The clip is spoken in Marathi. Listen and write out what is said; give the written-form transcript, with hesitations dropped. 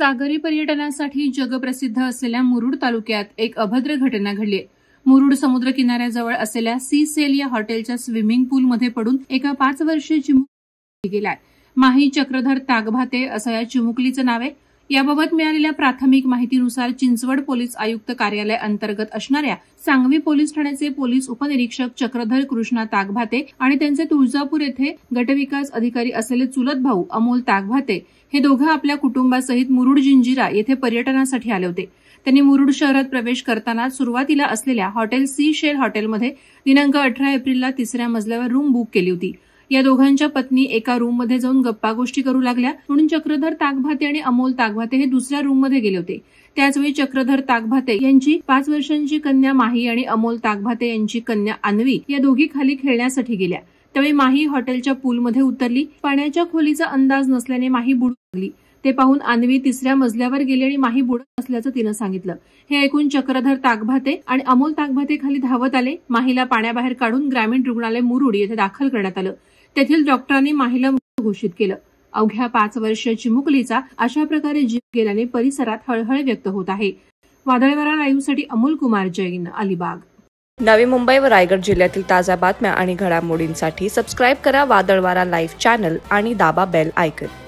सागरी पर्यटनासाठी जगप्रसिद्ध असलेल्या मुरुड तालुक्यात एक अभद्र घटना घडली आहे। मुरुड समुद्र किनाऱ्याजवळ असलेल्या सी सेल या हॉटेलच्या स्विमिंग पूलमध्ये पडून एका 5 वर्षीय चिमुकली गेलाय। माही चक्रधर तागभाते असं या चिमुकलीचं नाव आहे। याबाबत मिळालेल्या प्राथमिक माहितीनुसार चिंचवड पोलीस आयुक्त कार्यालय अंतर्गत असणाऱ्या सांगवी पोलीस ठाण्याचे पोलीस उपनिरीक्षक चक्रधर कृष्णा तागभाते आणि त्यांचे तुळजापूर येथे गटविकास अधिकारी असलेले चुलत भाऊ अमोल तागभाते हे दोघं आपल्या कुटुंबासहित मुरुड जिंजिरा येथे पर्यटनासाठी आले होते। त्यांनी मुरुड शहरात प्रवेश करताना सुरुवातीला असलेल्या हॉटेल सी शेल हॉटेलमध्ये दिनांक 18 एप्रिलला 3ऱ्या मजल्यावर रूम बुक केली होती। या दोघांच्या पत्नी एका रूममध्ये जाऊन गप्पा गोष्टी करू लागल्या म्हणून चक्रधर तागभाते आणि अमोल तागभाते हे दुसऱ्या रूममध्ये गेले होते। त्याचवेळी चक्रधर तागभाते यांची 5 वर्षांची कन्या माही आणि अमोल तागभाते यांची कन्या अन्वी या दोघी खाली खेळण्यासाठी गेल्या। त्यावेळी माही हॉटेलच्या पूलमध्ये उतरली। पाण्याच्या खोलीचा अंदाज नसल्याने माही बुडू लागली। ते पाहून अन्वी 3ऱ्या मजल्यावर गेली आणि माही बुडत असल्याचं तिनं सांगितलं। हे ऐकून चक्रधर तागभाते आणि अमोल तागभाते खाली धावत आले। माहीला पाण्याबाहेर काढून ग्रामीण रुग्णालय मुरुड येथे दाखल करण्यात आलं। तेथील डॉक्टरांनी माहीला मृत घोषित केलं। अवघ्या 5 वर्षीय चिमुकलीचा अशा प्रकारे जीव गेल्याने परिसरात हळहळ व्यक्त होत आहे। वादळवारा लाईव्हसाठी अमोल कुमार जैन, अलिबाग। नवी मुंबई व रायगड जिल्ह्यातील ताज्या बातम्या आणि घडामोडींसाठी सबस्क्राईब करा वादळवारा लाईव्ह चॅनल आणि दाबा बेल आयकॉन।